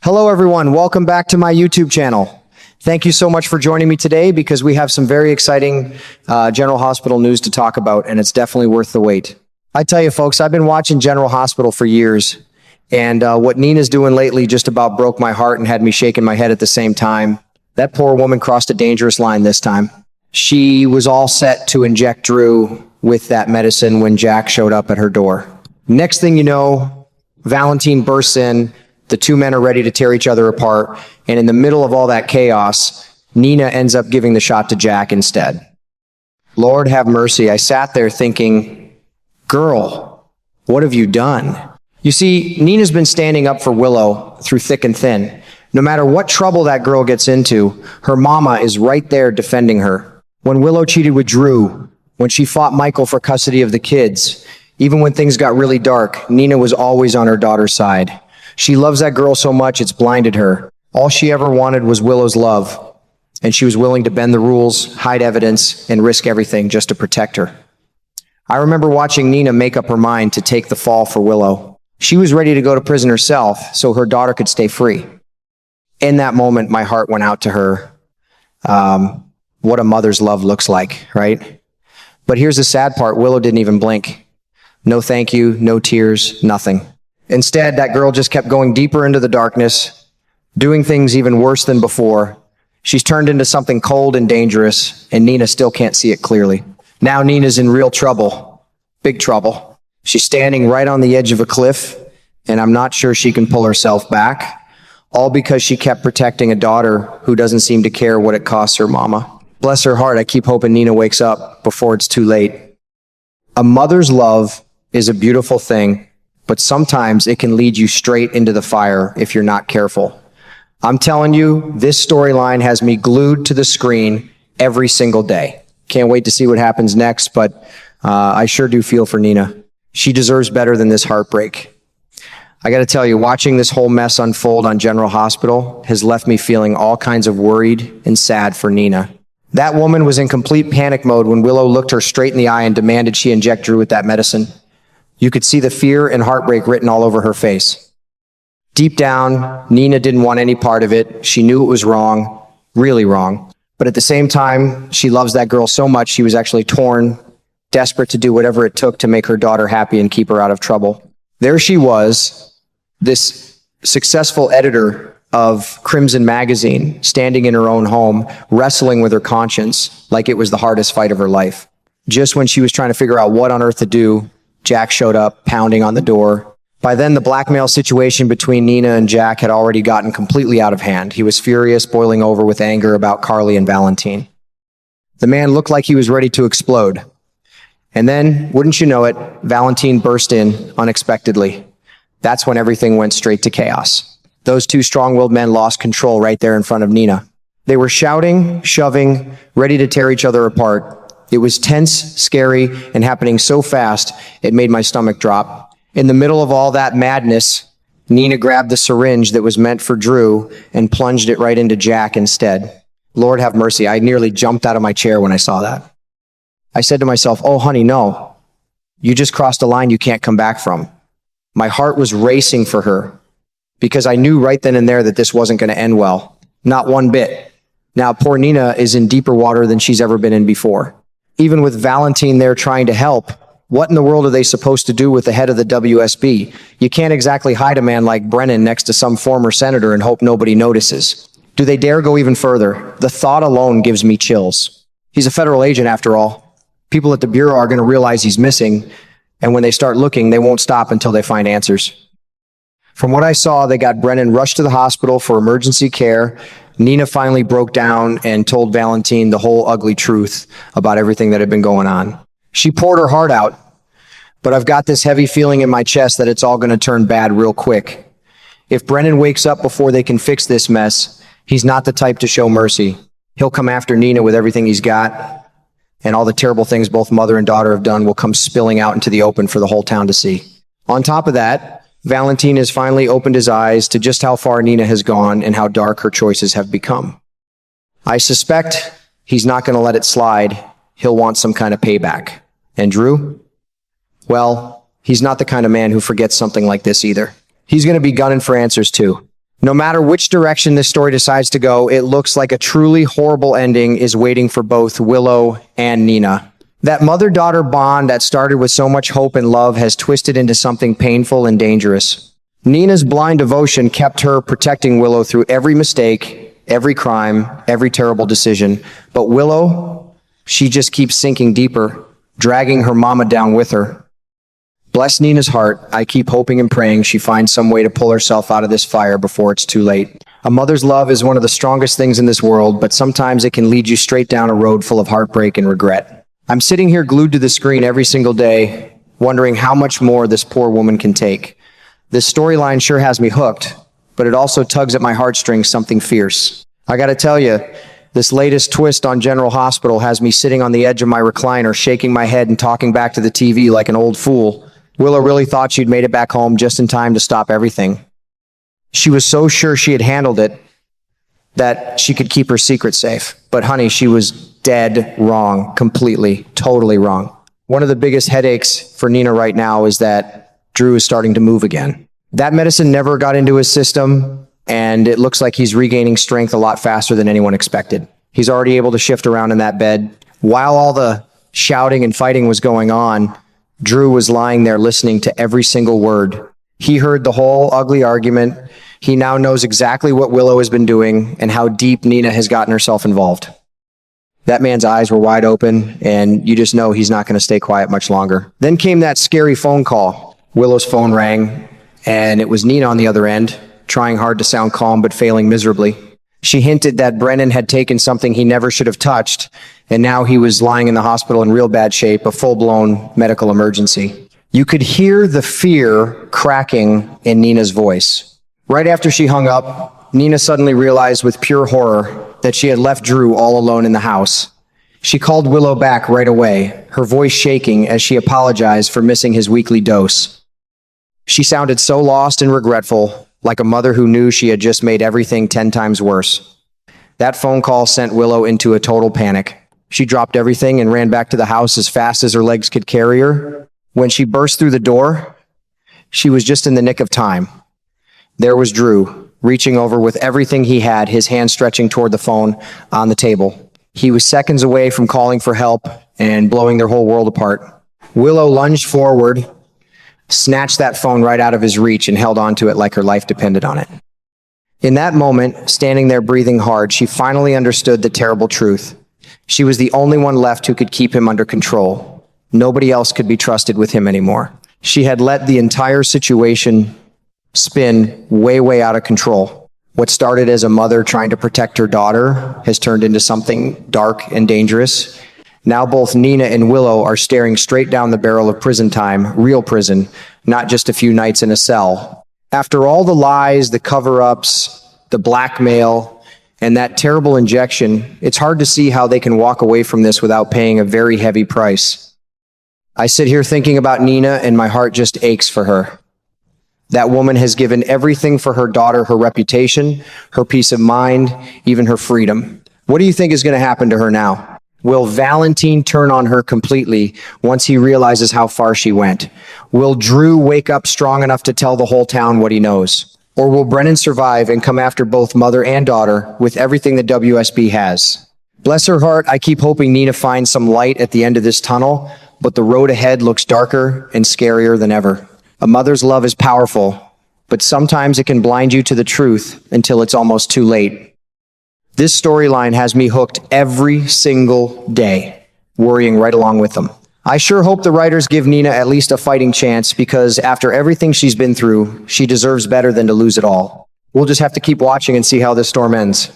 Hello everyone, welcome back to my YouTube channel. Thank you so much for joining me today because we have some very exciting General Hospital news to talk about, and it's definitely worth the wait. I tell you folks, I've been watching General Hospital for years, and what Nina's doing lately just about broke my heart and had me shaking my head at the same time. That poor woman crossed a dangerous line this time. She was all set to inject Drew with that medicine when Jack showed up at her door. Next thing you know, Valentine bursts in. The two men are ready to tear each other apart, and in the middle of all that chaos, Nina ends up giving the shot to Jack instead. Lord have mercy, I sat there thinking, girl, what have you done? You see, Nina's been standing up for Willow through thick and thin. No matter what trouble that girl gets into, her mama is right there defending her. When Willow cheated with Drew, when she fought Michael for custody of the kids, even when things got really dark, Nina was always on her daughter's side. She loves that girl so much it's blinded her. All she ever wanted was Willow's love, and she was willing to bend the rules, hide evidence, and risk everything just to protect her. I remember watching Nina make up her mind to take the fall for Willow. She was ready to go to prison herself so her daughter could stay free. In that moment, my heart went out to her. What a mother's love looks like, right? But here's the sad part, Willow didn't even blink. No thank you, no tears, nothing. Instead, that girl just kept going deeper into the darkness, doing things even worse than before. She's turned into something cold and dangerous, and Nina still can't see it clearly. Now Nina's in real trouble, big trouble. She's standing right on the edge of a cliff, and I'm not sure she can pull herself back, all because she kept protecting a daughter who doesn't seem to care what it costs her mama. Bless her heart, I keep hoping Nina wakes up before it's too late. A mother's love is a beautiful thing, but sometimes it can lead you straight into the fire if you're not careful. I'm telling you, this storyline has me glued to the screen every single day. Can't wait to see what happens next, but I sure do feel for Nina. She deserves better than this heartbreak. I gotta tell you, watching this whole mess unfold on General Hospital has left me feeling all kinds of worried and sad for Nina. That woman was in complete panic mode when Willow looked her straight in the eye and demanded she inject Drew with that medicine. You could see the fear and heartbreak written all over her face. Deep down, Nina didn't want any part of it. She knew it was wrong, really wrong. But at the same time, she loves that girl so much she was actually torn, desperate to do whatever it took to make her daughter happy and keep her out of trouble. There she was, this successful editor of Crimson magazine, standing in her own home, wrestling with her conscience like it was the hardest fight of her life. Just when she was trying to figure out what on earth to do, Jack showed up, pounding on the door. By then, the blackmail situation between Nina and Jack had already gotten completely out of hand. He was furious, boiling over with anger about Carly and Valentine. The man looked like he was ready to explode. And then, wouldn't you know it, Valentine burst in unexpectedly. That's when everything went straight to chaos. Those two strong-willed men lost control right there in front of Nina. They were shouting, shoving, ready to tear each other apart. It was tense, scary, and happening so fast, it made my stomach drop. In the middle of all that madness, Nina grabbed the syringe that was meant for Drew and plunged it right into Jack instead. Lord have mercy, I nearly jumped out of my chair when I saw that. I said to myself, oh honey, no. You just crossed a line you can't come back from. My heart was racing for her because I knew right then and there that this wasn't going to end well. Not one bit. Now, poor Nina is in deeper water than she's ever been in before. Even with Valentine there trying to help, what in the world are they supposed to do with the head of the WSB? You can't exactly hide a man like Brennan next to some former senator and hope nobody notices. Do they dare go even further? The thought alone gives me chills. He's a federal agent after all. People at the Bureau are going to realize he's missing, and when they start looking, they won't stop until they find answers. From what I saw, they got Brennan rushed to the hospital for emergency care. Nina finally broke down and told Valentine the whole ugly truth about everything that had been going on. She poured her heart out, but I've got this heavy feeling in my chest that it's all going to turn bad real quick. If Brennan wakes up before they can fix this mess, he's not the type to show mercy. He'll come after Nina with everything he's got, and all the terrible things both mother and daughter have done will come spilling out into the open for the whole town to see. On top of that, Valentine has finally opened his eyes to just how far Nina has gone and how dark her choices have become. I suspect he's not going to let it slide. He'll want some kind of payback. And Drew? Well, he's not the kind of man who forgets something like this either. He's going to be gunning for answers too. No matter which direction this story decides to go, it looks like a truly horrible ending is waiting for both Willow and Nina. That mother-daughter bond that started with so much hope and love has twisted into something painful and dangerous. Nina's blind devotion kept her protecting Willow through every mistake, every crime, every terrible decision. But Willow, she just keeps sinking deeper, dragging her mama down with her. Bless Nina's heart. I keep hoping and praying she finds some way to pull herself out of this fire before it's too late. A mother's love is one of the strongest things in this world, but sometimes it can lead you straight down a road full of heartbreak and regret. I'm sitting here glued to the screen every single day, wondering how much more this poor woman can take. This storyline sure has me hooked, but it also tugs at my heartstrings something fierce. I gotta tell you, this latest twist on General Hospital has me sitting on the edge of my recliner, shaking my head and talking back to the TV like an old fool. Willow really thought she'd made it back home just in time to stop everything. She was so sure she had handled it that she could keep her secret safe. But honey, she was dead wrong, completely, totally wrong. One of the biggest headaches for Nina right now is that Drew is starting to move again. That medicine never got into his system, and it looks like he's regaining strength a lot faster than anyone expected. He's already able to shift around in that bed. While all the shouting and fighting was going on, Drew was lying there listening to every single word. He heard the whole ugly argument. He now knows exactly what Willow has been doing and how deep Nina has gotten herself involved. That man's eyes were wide open, and you just know he's not going to stay quiet much longer. Then came that scary phone call. Willow's phone rang, and it was Nina on the other end, trying hard to sound calm but failing miserably. She hinted that Brennan had taken something he never should have touched, and now he was lying in the hospital in real bad shape, a full-blown medical emergency. You could hear the fear cracking in Nina's voice. Right after she hung up, Nina suddenly realized with pure horror that she had left Drew all alone in the house. She called Willow back right away, her voice shaking as she apologized for missing his weekly dose. She sounded so lost and regretful, like a mother who knew she had just made everything 10 times worse. That phone call sent Willow into a total panic. She dropped everything and ran back to the house as fast as her legs could carry her. When she burst through the door, she was just in the nick of time. There was Drew, reaching over with everything he had, his hand stretching toward the phone on the table. He was seconds away from calling for help and blowing their whole world apart. Willow lunged forward, snatched that phone right out of his reach and held onto it like her life depended on it. In that moment, standing there breathing hard, she finally understood the terrible truth. She was the only one left who could keep him under control. Nobody else could be trusted with him anymore. She had let the entire situation spin way, way out of control. What started as a mother trying to protect her daughter has turned into something dark and dangerous. Now both Nina and Willow are staring straight down the barrel of prison time, real prison, not just a few nights in a cell. After all the lies, the cover-ups, the blackmail, and that terrible injection, it's hard to see how they can walk away from this without paying a very heavy price. I sit here thinking about Nina and my heart just aches for her. That woman has given everything for her daughter, her reputation, her peace of mind, even her freedom. What do you think is going to happen to her now? Will Valentine turn on her completely once he realizes how far she went? Will Drew wake up strong enough to tell the whole town what he knows? Or will Brennan survive and come after both mother and daughter with everything the WSB has? Bless her heart, I keep hoping Nina finds some light at the end of this tunnel, but the road ahead looks darker and scarier than ever. A mother's love is powerful, but sometimes it can blind you to the truth until it's almost too late. This storyline has me hooked every single day, worrying right along with them. I sure hope the writers give Nina at least a fighting chance, because after everything she's been through, she deserves better than to lose it all. We'll just have to keep watching and see how this storm ends.